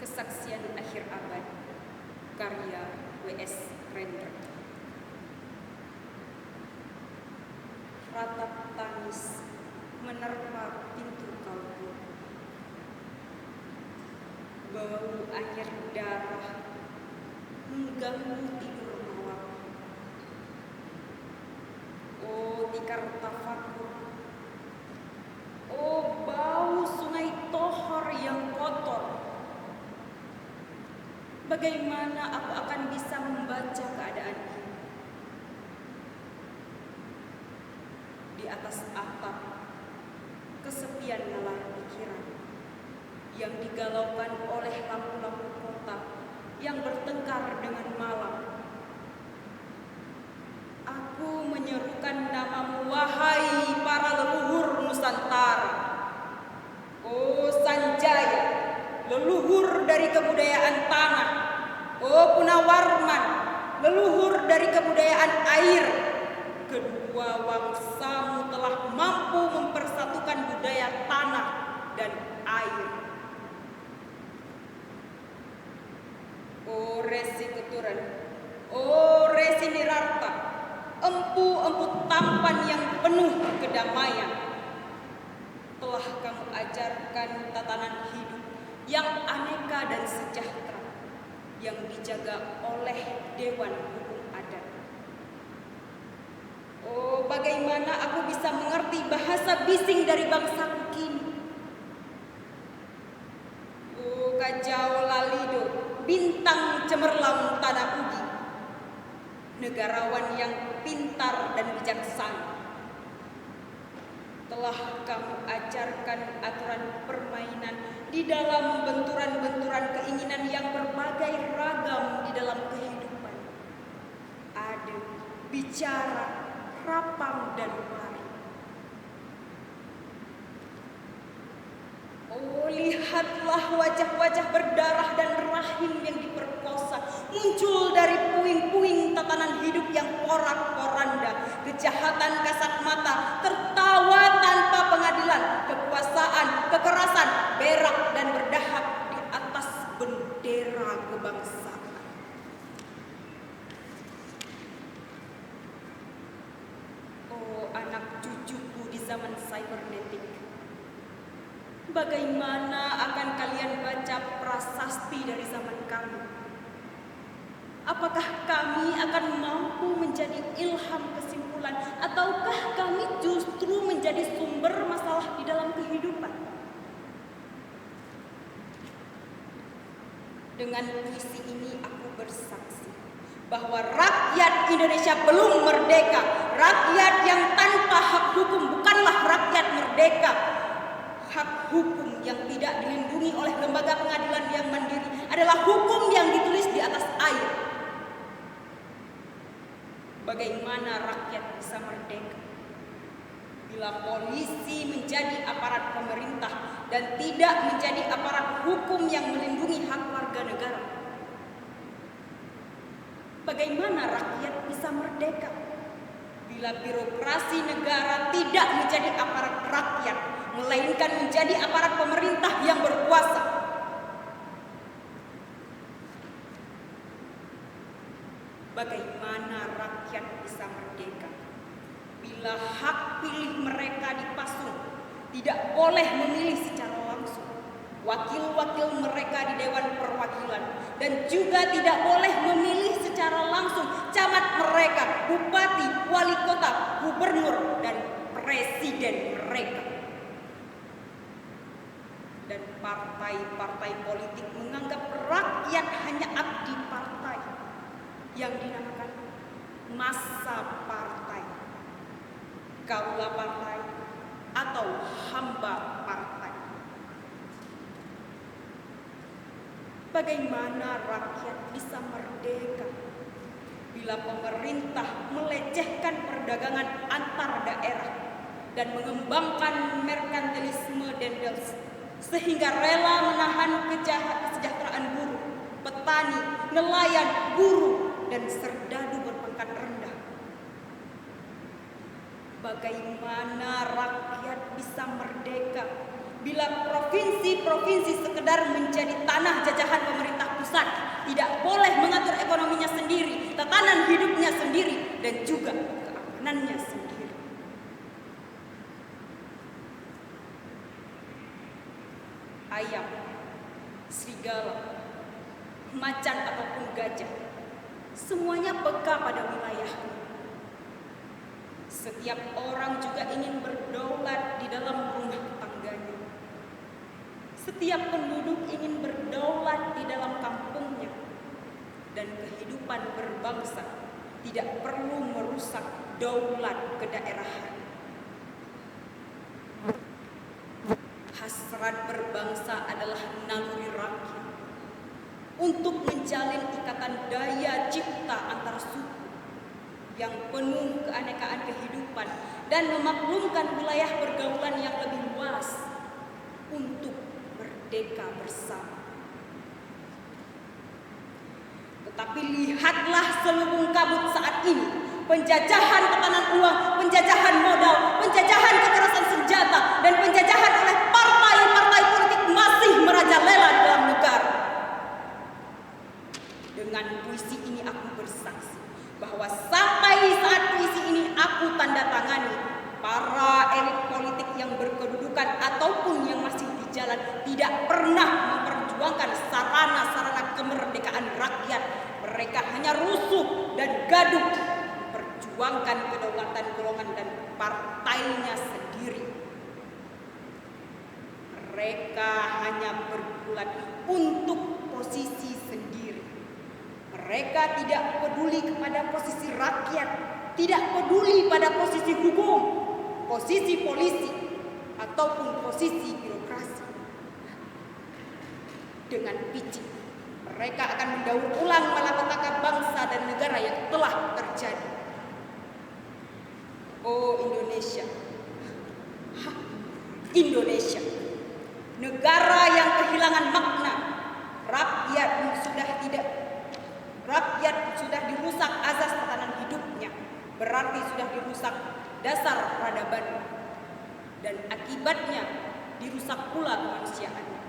Kesaksian Akhir Abad, karya W.S. Rendra. Ratap tangis menerpa pintu kalbu, bau air darah mengganggu tidur malam. Oh tikar tafakur, oh bau sungai Tohor yang kotor. Bagaimana aku akan bisa membaca keadaan ini? Di atas atap, kesepian nalar pikiran yang digalaukan oleh lampu-lampu kota yang bertengkar dengan malam. Aku menyerukan namamu, wahai para leluhur Nusantara. Oh Sanjaya, leluhur dari kebudayaan tanah. Oh Punawarman, leluhur dari kebudayaan air. Kedua wangsamu telah mampu mempersatukan budaya tanah dan air. Oh Resi Keturan, oh Resi Nirarta, empu-empu tampan yang penuh kedamaian. Telah kamu ajarkan tatanan hidup yang aneka dan sejahtera yang dijaga oleh Dewan Hukum Adat. Oh, bagaimana aku bisa mengerti bahasa bising dari bangsaku kini? Oh, Kajau Lalido, bintang cemerlang tanah ugi, negarawan yang pintar dan bijaksana. Telah kamu ajarkan aturan permainan di dalam benturan-benturan keinginan yang berbagai ragam di dalam kehidupan. Ada bicara, rapang dan lari. Oh, lihatlah wajah-wajah berdarah dan rahim yang diperkosa muncul dari puing-puing tatanan hidup yang porak-poranda, kejahatan kasat mata, tertawa tanpa pengadilan, kekuasaan, kekerasan, berak dan berdahak di atas bendera kebangsaan. Oh, anak cucuku di zaman cybernetik, bagaimana akan kalian baca prasasti dari zaman kami? Apakah kami akan mampu menjadi ilham kesimpulan, ataukah kami justru menjadi sumber masalah di dalam kehidupan? Dengan puisi ini aku bersaksi bahwa rakyat Indonesia belum merdeka. Rakyat yang tanpa hak hukum bukanlah rakyat merdeka. Hak hukum yang tidak dilindungi oleh lembaga pengadilan yang mandiri adalah hukum yang ditulis di atas air. Bagaimana rakyat bisa merdeka bila polisi menjadi aparat pemerintah dan tidak menjadi aparat hukum yang melindungi hak warga negara? Bagaimana rakyat bisa merdeka bila birokrasi negara tidak menjadi aparat rakyat, melainkan menjadi aparat pemerintah yang berkuasa? Bagaimana rakyat bisa merdeka bila hak pilih mereka dipasung, tidak boleh memilih secara langsung wakil-wakil mereka di Dewan Perwakilan, dan juga tidak boleh memilih secara langsung camat mereka, bupati, wali kota, gubernur, dan presiden mereka. Dan partai-partai politik menganggap rakyat hanya abdi partai yang dinamakan massa partai, kaula partai, atau hamba partai. Bagaimana rakyat bisa merdeka bila pemerintah melecehkan perdagangan antar daerah dan mengembangkan merkantilisme dendels sehingga rela menahan kesejahteraan buruh, petani, nelayan, guru, dan serdadu berpangkat rendah? Bagaimana rakyat bisa merdeka Bila provinsi-provinsi sekedar menjadi tanah jajahan pemerintah pusat, tidak boleh mengatur ekonominya sendiri, tatanan hidupnya sendiri, dan juga keamanannya sendiri. Ayam, serigala, macan ataupun gajah, semuanya peka pada wilayahnya. Setiap orang juga ingin berdaulat di dalam rumah tetangganya. Setiap penduduk ingin berdaulat di dalam kampungnya. Dan kehidupan berbangsa tidak perlu merusak daulat kedaerahan. Hasrat berbangsa adalah naluri rakyat untuk menjalin ikatan daya cipta antar suku yang penuh keanekaan kehidupan dan memaklumkan wilayah pergaulan yang lebih luas untuk merdeka bersama. Tetapi lihatlah selubung kabut saat ini, penjajahan tekanan uang, penjajahan modal, penjajahan kekerasan senjata, dan penjajahan oleh partai-partai politik masih merajalela di dalam negara. Dengan puisi ini aku bersaksi bahwa sampai saat puisi ini aku tanda tangani, para elit politik yang berkedudukan ataupun yang masih di jalan tidak pernah memperjuangkan sarana-sarana kemerdekaan rakyat. Mereka hanya rusuh dan gaduh memperjuangkan kedaulatan golongan dan partainya sendiri. Mereka hanya bergulat untuk posisi sendiri. Mereka tidak peduli kepada posisi rakyat, tidak peduli pada posisi hukum, posisi polisi, ataupun posisi birokrasi. Dengan picik, mereka akan mendaur ulang malapetaka bangsa dan negara yang telah terjadi. Oh Indonesia, Indonesia, negara yang kehilangan makna. Rakyat sudah dirusak azas tatanan hidupnya, berarti sudah dirusak dasar peradaban, dan akibatnya dirusak pula kemanusiaannya.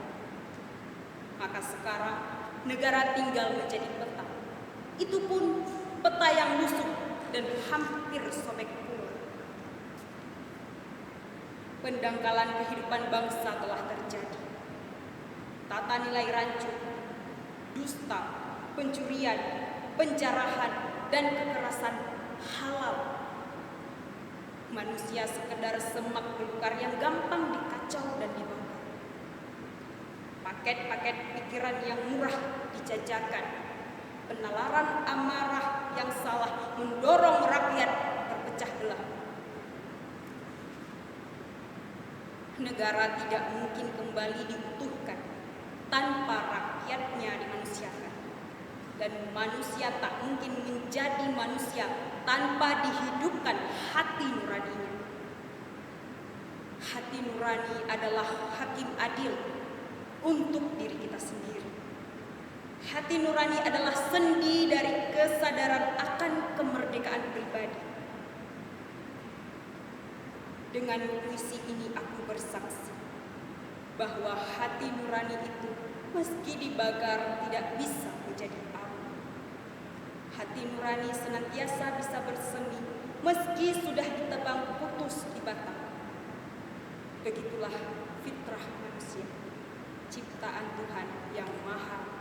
Maka sekarang negara tinggal menjadi peta. Itu pun peta yang lusuh dan hampir sobek pula. Pendangkalan kehidupan bangsa telah terjadi. Tata nilai rancu, dusta, pencurian, penjarahan, dan kekerasan halal. Manusia sekedar semak belukar yang gampang dikacau dan dibakar. Paket-paket pikiran yang murah dijajakan. Penalaran amarah yang salah mendorong rakyat terpecah belah. Negara tidak mungkin kembali diutuhkan tanpa rakyatnya dimanusiakan. Dan manusia tak mungkin menjadi manusia tanpa dihidupkan hati nuraninya. Hati nurani adalah hakim adil untuk diri kita sendiri. Hati nurani adalah sendi dari kesadaran akan kemerdekaan pribadi. Dengan puisi ini aku bersaksi bahwa hati nurani itu meski dibakar tidak bisa menjadi abu. Hati nurani senantiasa bisa bersemi meski sudah ditebang putus di batang. Begitulah fitrah manusia, ciptaan Tuhan yang maha